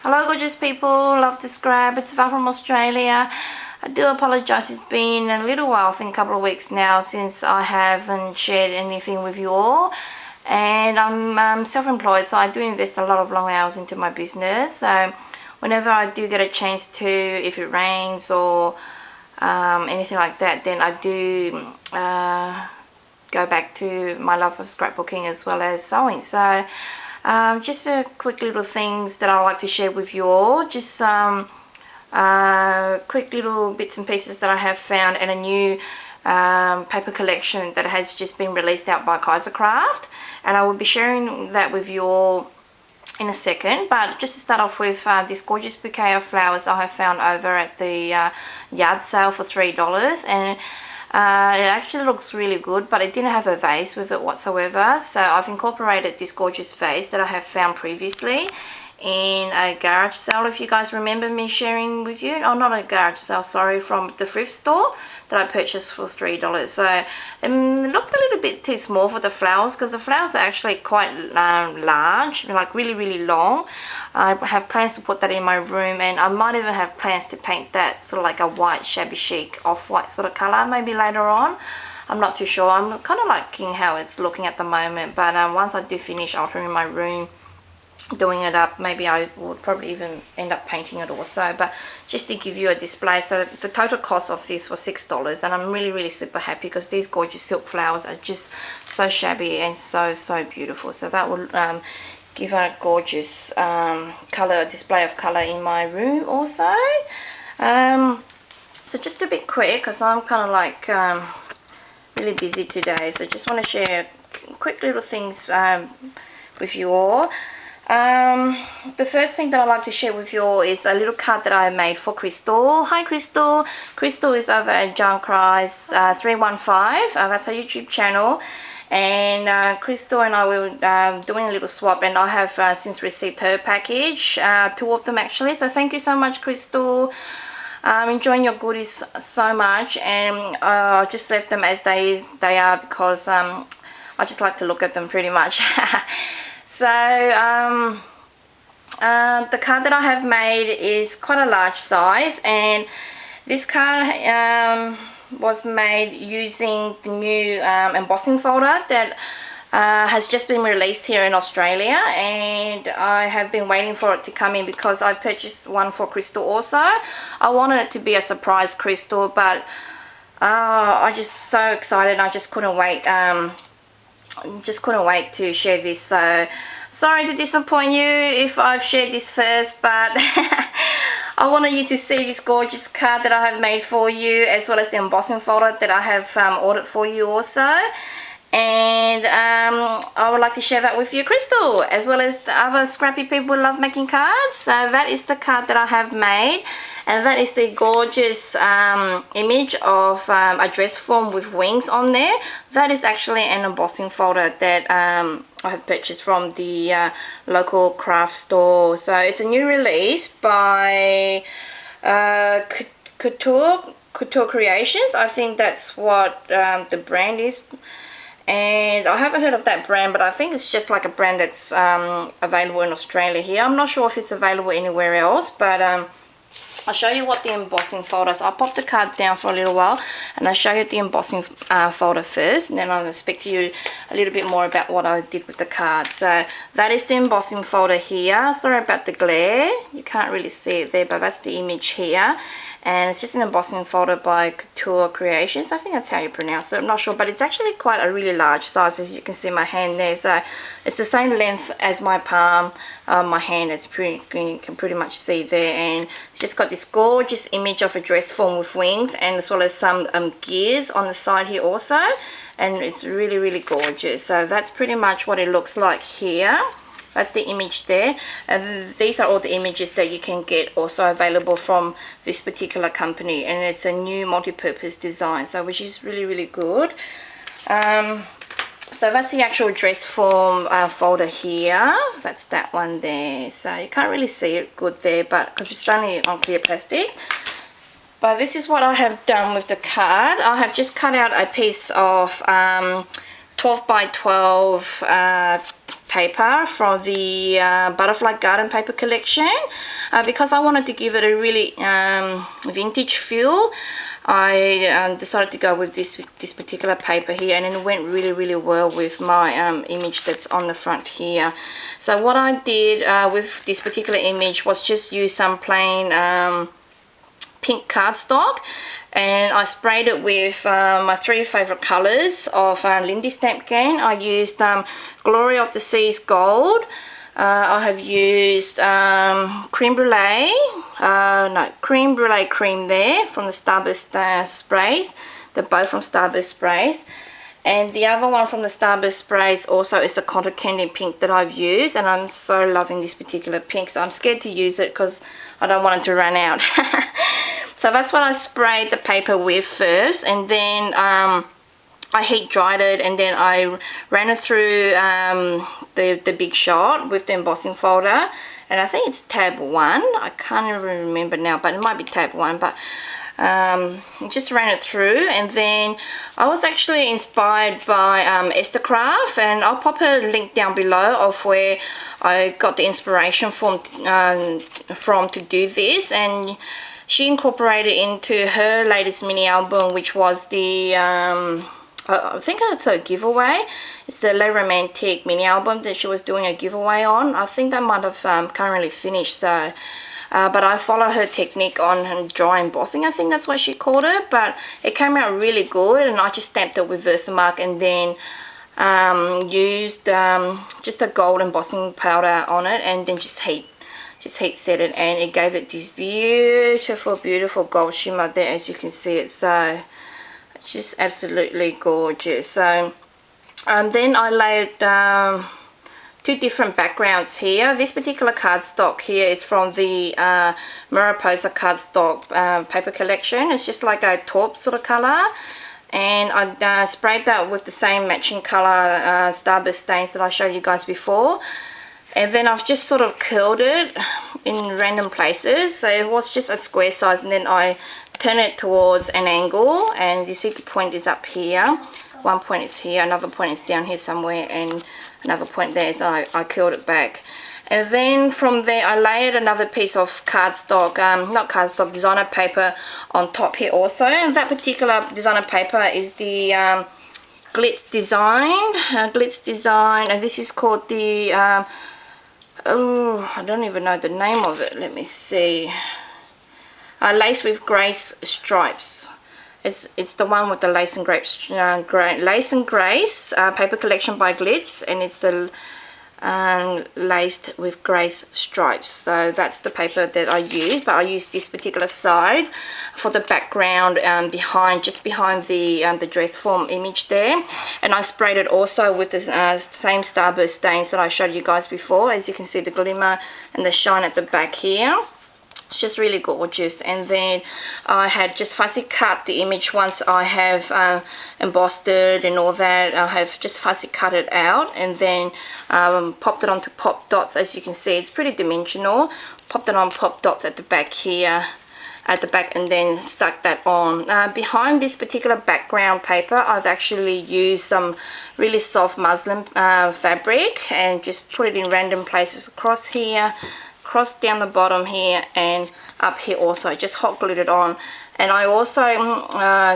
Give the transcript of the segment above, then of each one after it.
Hello gorgeous people, love to scrap. It's Val from Australia. I do apologize, it's been a little while, I think a couple of weeks now since I haven't shared anything with you all. And I'm self-employed, so I do invest a lot of long hours into my business. So whenever I do get a chance to, if it rains or anything like that, then I do go back to my love of scrapbooking as well as sewing. So just a quick little things that I like to share with you all. Just some quick little bits and pieces that I have found, and a new paper collection that has just been released out by Craft, and I will be sharing that with you all in a second. But just to start off with, this gorgeous bouquet of flowers I have found over at the yard sale for $3, and it actually looks really good, but it didn't have a vase with it whatsoever. So I've incorporated this gorgeous vase that I have found previously in a garage sale, if you guys remember me sharing with you. Oh, not a garage sale, sorry, from the thrift store that I purchased for $3. So it looks a little bit too small for the flowers, because the flowers are actually quite large, like really long. I have plans to put that in my room, and I might even have plans to paint that sort of like a white shabby chic off-white sort of color maybe later on. I'm not too sure. I'm kind of liking how it's looking at the moment, but once I do finish altering my room, doing it up, maybe I would probably even end up painting it also. But just to give you a display, so the total cost of this was $6, and I'm really super happy because these gorgeous silk flowers are just so shabby and so beautiful. So that will give a gorgeous color display of color in my room also. So just a bit quick, because I'm kind of like really busy today, so just want to share quick little things with you all. The first thing that I'd like to share with you all is a little card that I made for Crystal. Hi Crystal. Crystal is over at juncrys315. That's her YouTube channel. And Crystal and I were doing a little swap, and I have since received her package, 2 of them actually. So thank you so much, Crystal. I'm enjoying your goodies so much, and I just left them as they are because I just like to look at them pretty much. So the card that I have made is quite a large size, and this card was made using the new embossing folder that has just been released here in Australia, and I have been waiting for it to come in because I purchased one for Crystal also. I wanted it to be a surprise Crystal, but I'm just so excited. I just couldn't wait. To share this. So sorry to disappoint you if I've shared this first, but I wanted you to see this gorgeous card that I have made for you, as well as the embossing folder that I have ordered for you also. And I would like to share that with you, Crystal, as well as the other scrappy people who love making cards. So that is the card that I have made, and that is the gorgeous image of a dress form with wings on there. That is actually an embossing folder that I have purchased from the local craft store. So it's a new release by Couture Creations. I think that's what the brand is. And I haven't heard of that brand, but I think it's just like a brand that's available in Australia here. I'm not sure if it's available anywhere else, but I'll show you what the embossing folder is. I'll pop the card down for a little while, and I'll show you the embossing folder first, and then I'll speak to you a little bit more about what I did with the card. So that is the embossing folder here. Sorry about the glare. You can't really see it there, but that's the image here. And it's just an embossing folder by Couture Creations. I think that's how you pronounce it. I'm not sure, but it's actually quite a really large size, as you can see my hand there. So it's the same length as my palm, my hand, as you can pretty much see there. And it's just got this gorgeous image of a dress form with wings, and as well as some gears on the side here also. And it's really gorgeous. So that's pretty much what it looks like here. That's the image there, and these are all the images that you can get also available from this particular company, and it's a new multi-purpose design, so which is really good. So that's the actual dress form folder here. That's that one there. So you can't really see it good there, but because it's only on clear plastic. But this is what I have done with the card. I have just cut out a piece of 12 by 12 paper from the Butterfly Garden paper collection. Because I wanted to give it a really vintage feel, I decided to go with this particular paper here, and it went really well with my image that's on the front here. So what I did with this particular image was just use some plain pink cardstock, and I sprayed it with my 3 favorite colors of Lindy Stamp again. I used Glory of the Seas Gold. I have used Creme Brulee, Creme Brulee Cream there from the Starburst sprays. They're both from Starburst sprays. And the other one from the Starburst sprays also is the Cotton Candy Pink that I've used, and I'm so loving this particular pink, so I'm scared to use it because I don't want it to run out. So that's what I sprayed the paper with first, and then I heat dried it, and then I ran it through the Big Shot with the embossing folder, and I think it's tab 1. I can't even remember now, but it might be tab 1. But just ran it through, and then I was actually inspired by Esther Craft, and I'll pop a link down below of where I got the inspiration from to do this. And she incorporated into her latest mini album, which was the I think it's a giveaway. It's the Le Romantique mini album that she was doing a giveaway on. I think that might have currently finished, so but I follow her technique on dry embossing, I think that's what she called it. But it came out really good, and I just stamped it with Versamark, and then used just a gold embossing powder on it, and then just heat set it, and it gave it this beautiful gold shimmer there, as you can see it. So it's just absolutely gorgeous. So then I layered 2 different backgrounds here. This particular cardstock here is from the Mariposa cardstock paper collection. It's just like a taupe sort of color, and I sprayed that with the same matching color Starburst stains that I showed you guys before, and then I've just sort of curled it in random places. So it was just a square size, and then I turn it towards an angle, and you see the point is up here. One point is here, another point is down here somewhere, and another point there, so I curled it back. And then from there I layered another piece of cardstock, not cardstock, designer paper on top here also. And that particular designer paper is the Glitz Design, and this is called the oh, I don't even know the name of it. Let me see. Lace with Grace Stripes. It's the one with the Lace and Grace paper collection by Glitz, and it's the Laced with Grace Stripes. So that's the paper that I use, but I use this particular side for the background just behind the dress form image there. And I sprayed it also with the same Starburst stains that I showed you guys before. As you can see, the glimmer and the shine at the back here. It's just really gorgeous. And then I had just fussy cut the image once I have embossed it and all that. I have just fussy cut it out, and then popped it onto pop dots. As you can see, it's pretty dimensional. Popped it on pop dots at the back here, at the back, and then stuck that on. Behind this particular background paper, I've actually used some really soft muslin fabric, and just put it in random places across here, across down the bottom here, and up here also. Just hot glued it on. And I also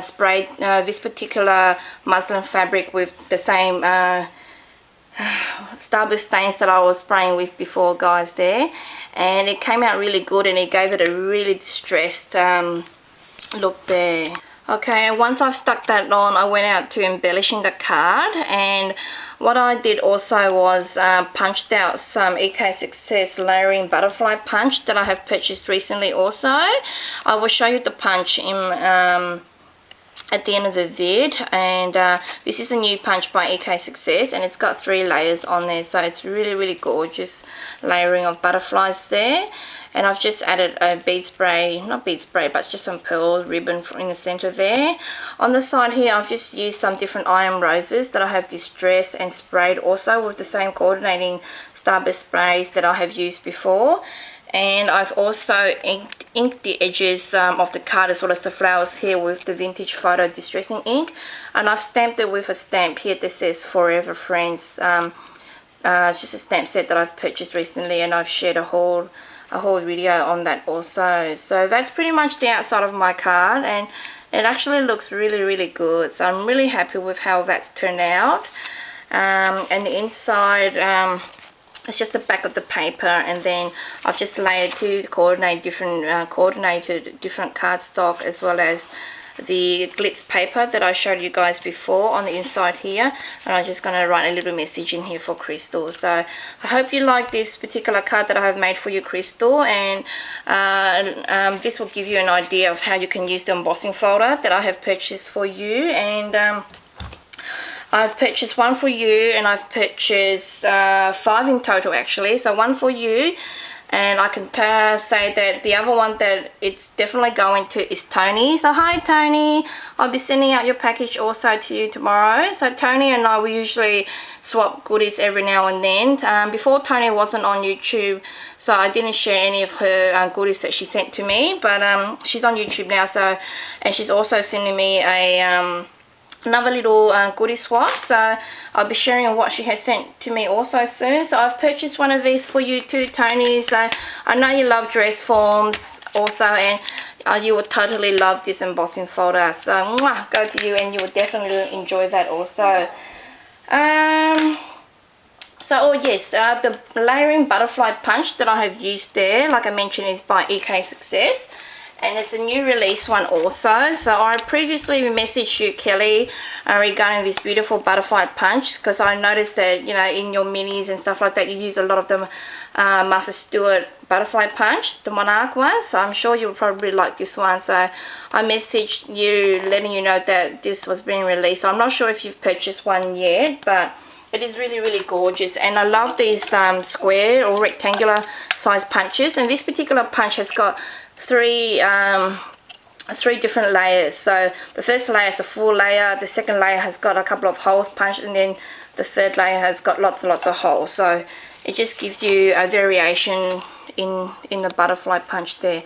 sprayed this particular muslin fabric with the same Starburst stains that I was spraying with before, guys, there, and it came out really good, and it gave it a really distressed look there. Okay, and once I've stuck that on, I went out to embellishing the card, and what I did also was punched out some EK Success layering butterfly punch that I have purchased recently also. I will show you the punch in at the end of the vid, and this is a new punch by EK Success, and it's got 3 layers on there, so it's really gorgeous layering of butterflies there. And I've just added a bead spray, not bead spray, but just some pearl ribbon in the center there. On the side here, I've just used some different iron roses that I have distressed and sprayed also with the same coordinating Starburst sprays that I have used before. And I've also inked the edges of the card as well as the flowers here with the Vintage Photo Distressing ink. And I've stamped it with a stamp here that says Forever Friends. It's just a stamp set that I've purchased recently, and I've shared a whole video on that also. So that's pretty much the outside of my card, and it actually looks really good. So I'm really happy with how that's turned out. And the inside, it's just the back of the paper, and then I've just layered to coordinate different coordinated different cardstock, as well as the glitz paper that I showed you guys before on the inside here. And I'm just going to write a little message in here for Crystal. So I hope you like this particular card that I have made for you, Crystal, and this will give you an idea of how you can use the embossing folder that I have purchased for you. And I've purchased one for you, and I've purchased 5 in total actually. So one for you, and I can say that the other one that it's definitely going to is Tony. So hi Tony, I'll be sending out your package also to you tomorrow. So Tony and I will usually swap goodies every now and then. Before, Tony wasn't on YouTube, so I didn't share any of her goodies that she sent to me, but she's on YouTube now. So, and she's also sending me a another little goodie swap, so I'll be sharing what she has sent to me also soon. So I've purchased one of these for you too, Tony. So I know you love dress forms also, and you would totally love this embossing folder. So mwah, go to you, and you would definitely enjoy that also. So, oh yes, the layering butterfly punch that I have used there, like I mentioned, is by EK Success. And it's a new release one also. So I previously messaged you, Kelly, regarding this beautiful butterfly punch, because I noticed that, you know, in your minis and stuff like that, you use a lot of the Martha Stewart butterfly punch, the Monarch one. So I'm sure you'll probably like this one. So I messaged you letting you know that this was being released. So I'm not sure if you've purchased one yet, but it is really gorgeous. And I love these square or rectangular size punches. And this particular punch has got three different layers. So the first layer is a full layer, the second layer has got a couple of holes punched, and then the third layer has got lots and lots of holes. So it just gives you a variation in the butterfly punch there.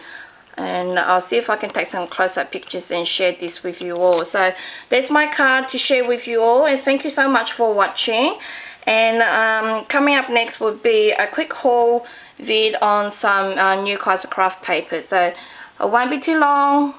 And I'll see if I can take some close-up pictures and share this with you all. So there's my card to share with you all, and thank you so much for watching. And coming up next would be a quick haul vid on some new kinds of craft paper. So it won't be too long.